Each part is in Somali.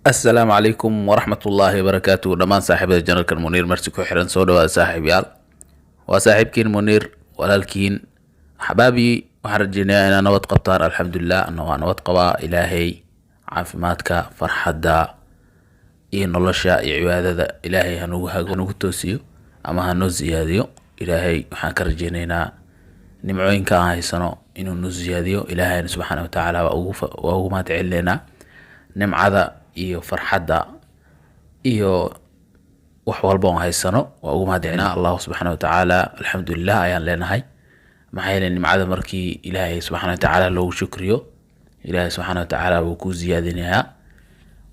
السلام عليكم ورحمة الله وبركاته دمان صاحب الجنرال كان منير مرسي كحرن سودا صاحب يال وصاحب كين منير ولكن حبابي وحرجينا انا نوت قبطان الحمد لله انه نوت قبا الهي عافماتك فرحدا iyo nolosha iyo cibaadada ilaahay hanugu toosiyo ama hanu ziyaadiyo ilaahay waxaan ka rajeynaynaa nimcooyinka aan haysano inuu nu ziyaadiyo ilaahay subxaanahu wa tacaala waa ugu mahad celinayna nimcada iyo farxadda iyo wax walba aan haysano waa ugu mahad celinaa allah subxaanahu wa tacaala alxamdulilah ayaan leenahay maxaa yeelay nimcada markii ilaahay subxaanahu wa tacaala loogu shukriyo ilaahay subxaanahu wa tacaala wuu ku ziyaadinayaa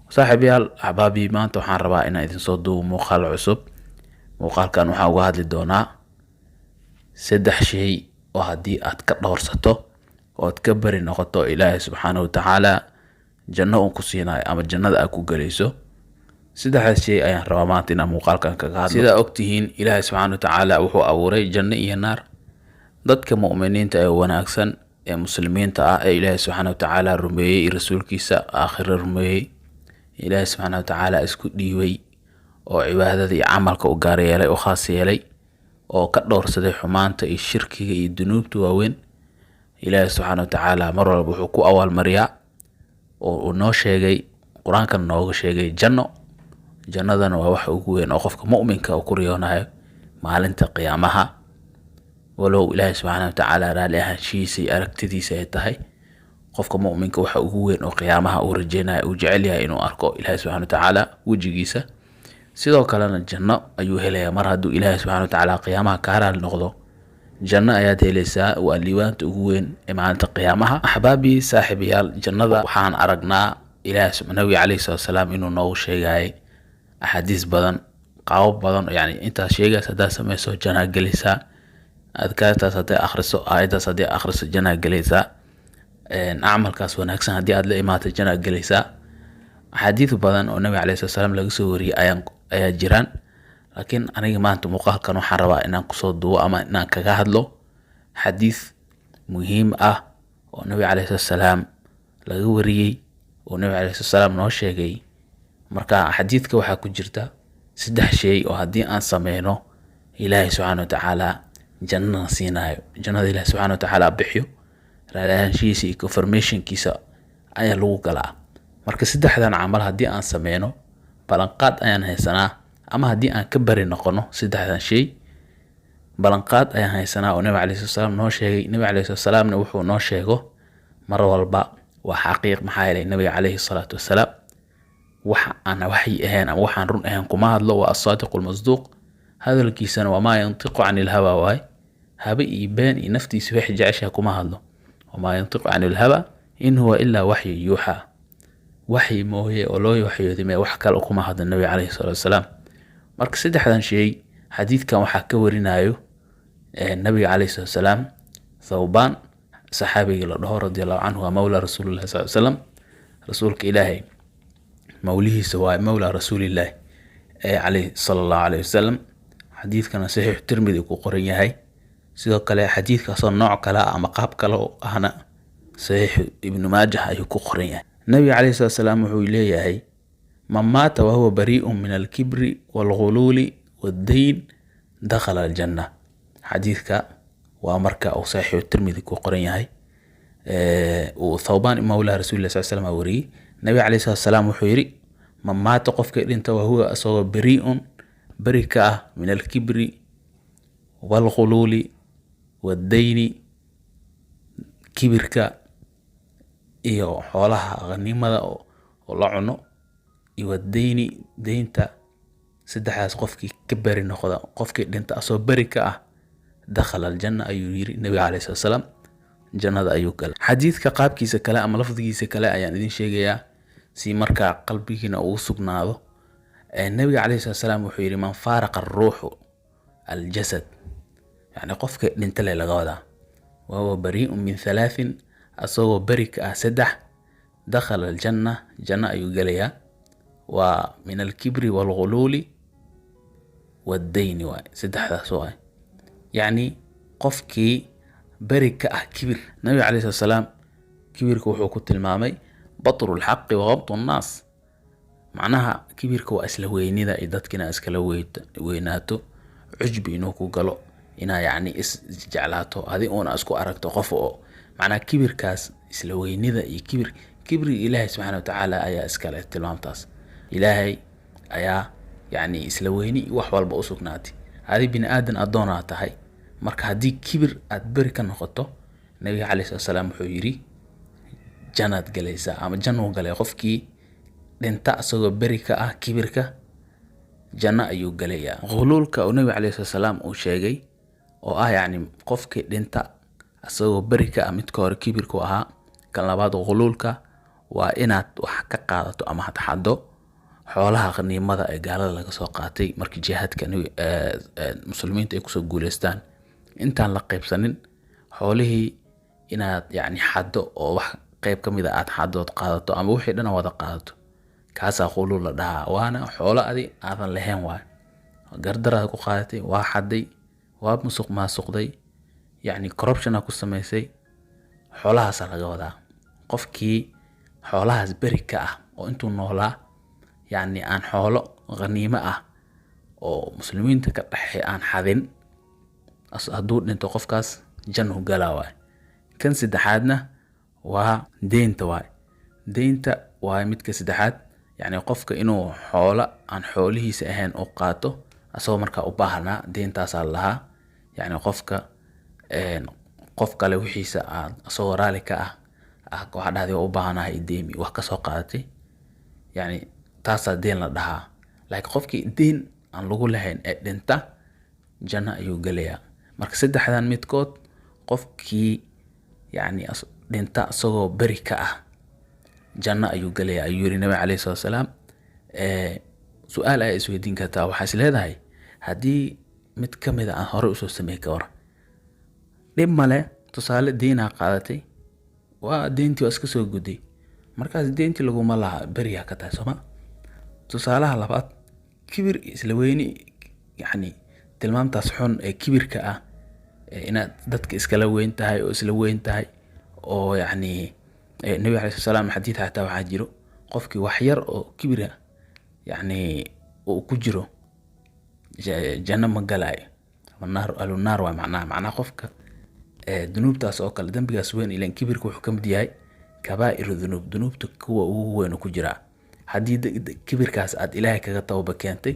صاحب يال أحبابي ما أنتو حان ربا إنا إذن صدو موقال عصب موقال كان وحان وهاد للدونا سدح شيء وهدي أتكبر ورسطو وأتكبر نغطو إلهي سبحانه وتعالى جنة أنكسينا أما الجنة أكو قليسو سدح شيء أيان ربا ما أنتنا موقال كان كغاد سيدا أكتهين إلهي سبحانه وتعالى وحو أوري جنة إيه النار ضدك مؤمنين تأيوانا أكسن مسلمين تأي إلهي سبحانه وتعالى رمي رسول كيسا آخر رمي ilaahay subxaana watacaala isku dhiibay oo cibaadada iyo camalka u gaar yeelay oo khaas yeelay oo ka dhowrsaday xumaanta iyo shirkiga iyo dunuubta waaweyn ilaahay subxaana watacaala mar walba wuxuu ku awaalmariyaa oo uu noo sheegay qur-aankan nooga sheegay jannadana waa wax ugu weyn oo qofka mu'minka uu ku riyoonayo maalinta qiyaamaha walow ilaahay subxaana watacaala raali ahaanshihiisa iyo aragtidiisa ay tahay qofka mu'minka waxa ugu weyn oo qiyaamaha uu rajeynayo uu jecel yahay inuu arko ilaahay subxaana watacaala wejigiisa sidoo kalena janno ayuu helayaa mar hadduu ilaahay subxaana watacaala qiyaamaha ka haraal noqdo janno ayaad helaysaa waa liibaanta ugu weyn ee maalinta qiyaamaha axbaabii saaxiibayaal jannada waxaan aragnaa ilaahay nabiga calayhi salaatu wasalaam inuu noogu sheegayay axaadiis badan qaabab badan yani intaas sheegays haddaad samayso jannaa gelaysaa adkaartaas hadday akhriso aayaddaas hadday akhriso jannaa gelaysaa acmalkaas wanaagsan haddii aad la imaatay jannaa gelaysaa axaadiis badan oo nabiga calayhi salaatu wasalaam laga soo wariyay ayaa jiraan laakiin aniga maanta muuqaalkan waxaan rabaa inaan kusoo duubo ama inaan kaga hadlo xadiis muhiim ah oo nabiga calayhi salaatu wasalaam laga wariyey oo nabiga calayhi salaatu wasalaam noo sheegay marka xadiidka waxaa ku jirta 3 shay oo haddii aan sameyno ilaahay subxaana watacaala jannana siinayo jannada ilaahay subxaana watacaala bixiyo raadahaanshihiisa iyo confirmationkiisa ayaa lagu galaa marka 3dan camal haddii aan sameyno balanqaad ayaan haysanaa ama haddii aan ka bari noqono 3dan shay balanqaad ayaan haysanaa oo nabiga calayhi salaam noo sheegay nabiga calayhi salaamna wuxuu noo sheego mar walba waa xaqiiq maxaa yeelay nabiga calayhi salaatu wasalaam waxa aan waxyi ahayn ama waxaan run ahayn kuma hadlo waa as-saadiqul masduuq hadalkiisana waa maa yantiqu canil hawa waay haba iyo been iyo naftiisa wax jecesha kuma hadlo وما ينطق عن الهوى إن هو إلا وحي يوحى وحي موهي ولوي وحي يذمي وحكى لكم هذا النبي عليه الصلاة والسلام مرك 3 شيء حديث كان وحكى ورينايو النبي عليه الصلاة والسلام ثوبان صحابي الله رضي الله عنه ومولى رسول الله صلى الله عليه وسلم رسولك إلهي موليه سواء مولى رسول الله عليه صلى الله عليه وسلم حديث كان صحيح الترمذي وقرية هاي sidoo kale xadiidkaasoo nooc kale ama qaab kale oo ahna saxiix ibnu maajah ayuu ku qoran yahay nabiga calayhi salaatu wasalaam wuxuu leeyahay man maata wa huwa bari'un min alkibri walghuluuli waddayn dakhala aljanna xadiidka waa marka uu saxiix tirmidhi ku qoran yahay uu thawbaan mawla rasuulillah sallallahu alayhi wasallam wariyay nabiga calayhi salaatu wasalaam wuxuu yiri man maata qofka dhinta wa huwa asagoo bari'un bari ka ah min alkibri walghuluuli wadayni kibirka iyo xoolaha qanimada oo la cuno iyo wadayni deynta 3daas qofkii ka bari noqda qofkii dhinta asoo bari ka ah dakhala aljanna ayuu yiri nabiga calayhi salaatu wasalaam jannada ayuu galay xadiidka qaabkiisa kale ama lafdigiisa kale ayaan idin sheegayaa si markaa qalbigiina uu sugnaado nabiga calayhi salaatu wasalaam wuxuu yiri man faaraqa ar-ruuhu al-jasad يعني قفك دنتلي لغودا وهو بريء من 3 أصوه بريك 3 دخل الجنة جنة يقليا ومن الكبر والغلول والدين 3 سواء يعني قفك بريك كبر النبي عليه الصلاة والسلام كبيرك وحو كنت المامي بطر الحق وغبط الناس macnaha kibirka waa isla weynida ay dadkina iskala weynaato cujbi inuu ku galo ina yani isjeclaato adi una isku aragto qof oo macnaha kibirkaas isla weynida iyo kibri ilaahay subhanahu wa ta'ala ayaa iskale tilmaamtaas ilaahay ayaa yani isla weyni wax walba u sugnaatay adi bin aadan adoona tahay marka hadii kibir aad bari ka noqoto nabiga kaleey salaam wuxuu yiri jannad galaysa ama janno galay qofkii dhinta asagoo bari ka ah kibirka janna ayuu galaya qululka oo nabiga kaleey salaam uu sheegay oo ah yani qofkii dhinta asagoo bari ka ah midka hore kibirku ahaa kan labaad qululka waa inaad wax ka qaadato ama xaddo xoolaha qaniimada ee gaalada laga soo qaatay markii jihadka muslimiinta ay ku soo guuleystaan intaan la qaybsanin xoolihii inaad yani xaddo oo wax qayb kamid ah aad xaddood qaadato ama wixii dhan wada qaadato kaasa qulul la dhahaa waana xoolo adi aadan lahayn waa gardaraad ku qaadatay waa xaday waa musuq maasuqday yani corruption ku sameysay xoolahaas laga wadaa qofkii xoolahaas bari ka ah oo intuu noolaa يعني aan xoolo qaniimo ah oo muslimiinta ka dhaxay aan xadin haduu dhinto qofkaas janno galaa kan saddexaadna waa deynta waa midka saddexaad yani qofka inuu xoolo aan xoolihiisa ahayn oo qaato asoo marka u baahnaa deyntaas lahaa yani qofka qof kale wixiisa aan asoo raali ka ah waxa dhahday u baahnahay deemi wax ka soo qaadatay yani taasa deen la dhahaa laakiin qofkii deen aan lagu lahayn ee dhinta janna ayuu galayaa marka saddexdan midkood qofkii yani dhinta asagoo bari ka ah janna ayuu galayaa ayuu yiri nabi kaleey salaam su'aal ay isweydiin kartaa waxa is leedahay hadii mid kamid ah hore u soo sameeyay ka war dib male tusaale deena qaadatay waa deentii iska soo guday markaas deentii lagu ma laha bariya ka tahay Soomaa tusaalaha labaad kibir isla weyni yani tilmaamtaas xun ee kibirka ah inaad dadka iskala weyn tahay oo isla weyn tahay oo yani nabi kaleey salaam xadiis xataa waxa jiro qofkii wax yar oo kibira yani oo ku jiro janna ma galay النار ومعناها qofka dunuubtaas oo kale dambigaas weyn ileen kibirku wuxuu kamid yahay kabaa'ir dhunub dunubta kuwa ugu weyn ku jira hadii kibirkaas aad ilaahay kaga tawba keentay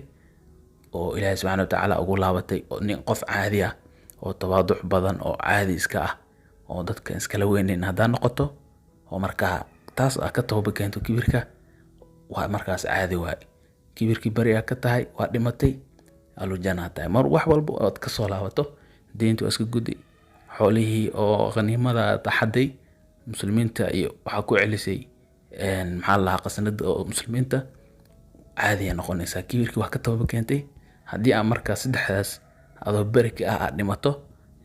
oo ilaahay subhanahu wa ta'ala ugu laabatay oo nin qof caadi ah oo tawaaduc badan oo caadi iska ah oo dadka iskala weynin hadaa noqoto oo marka taas ka tawba keento kibirka waa markaas caadi waay kibirkii bari ka tahay waa dhimatay alu jannata mar wax walba oo ka soo laabato deyntu iska gudi xoolihii oo qaniimada taxaday muslimiinta iyo waxa ku celisay maxaa la qasnada oo muslimiinta caadi noqonaysa kibirkii wax ka tawba keentay hadii aan marka saddexdaas adoo baraka ah dhimato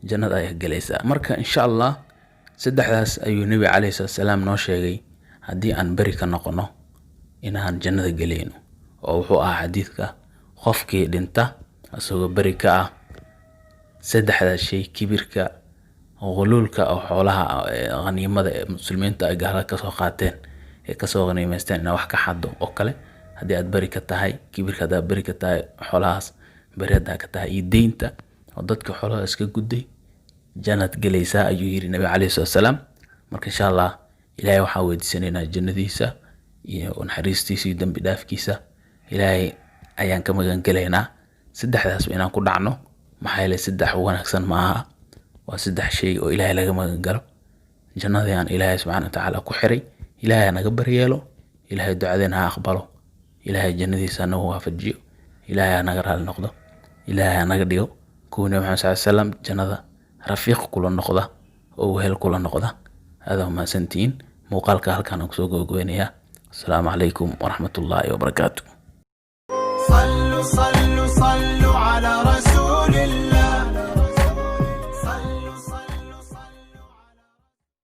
jannada ay galaysaa marka insha Allah saddexdaas ayuu nabi kaleey salaam noo sheegay hadii aan bari ka noqono inaan jannada galayno oo wuxuu xadiiska qofkii dhinta asagoo bari ka ah saddexdaas shay kibirka qululka oo xoolaha qaniimada ee muslimiinta ay gaala ka soo qaateen ee ka soo qaniimaysteen wax ka xado oo kale hadii aad bari ka tahay kibirka aad bari ka tahay xoolahaas barida ka tahay deynta oo dadka xoolaha iska guday jannad galaysa ayuu yiri nabi kaleey salaam marka insha Allah ilaahay waxa weydiisanaynaa jannadiisa iyo naxariistiisa iyo dambi dhaafkiisa ilaahay ayaan ka magan galaynaa saddexdaas inaan ku dhacno maxay leeyahay saddex wanaagsan maaha waa saddex shay oo ilaahay laga magan galo jannada aan ilaahay subhanahu wa ta'ala ku xiray ilaahay naga baryeelo ilaahay ducadeena aqbalo ilaahay jannadiisa nagu waafajiyo ilaahay naga raali noqdo ilaahay naga dhigo kuwa nabi Muhammad sallallahu alayhi wasallam jannada rafiiq kula noqda oo wehel kula noqda hada ma santiin muuqaalka halkaan ku soo gogooynaya assalamu alaykum wa rahmatullahi wa barakatuh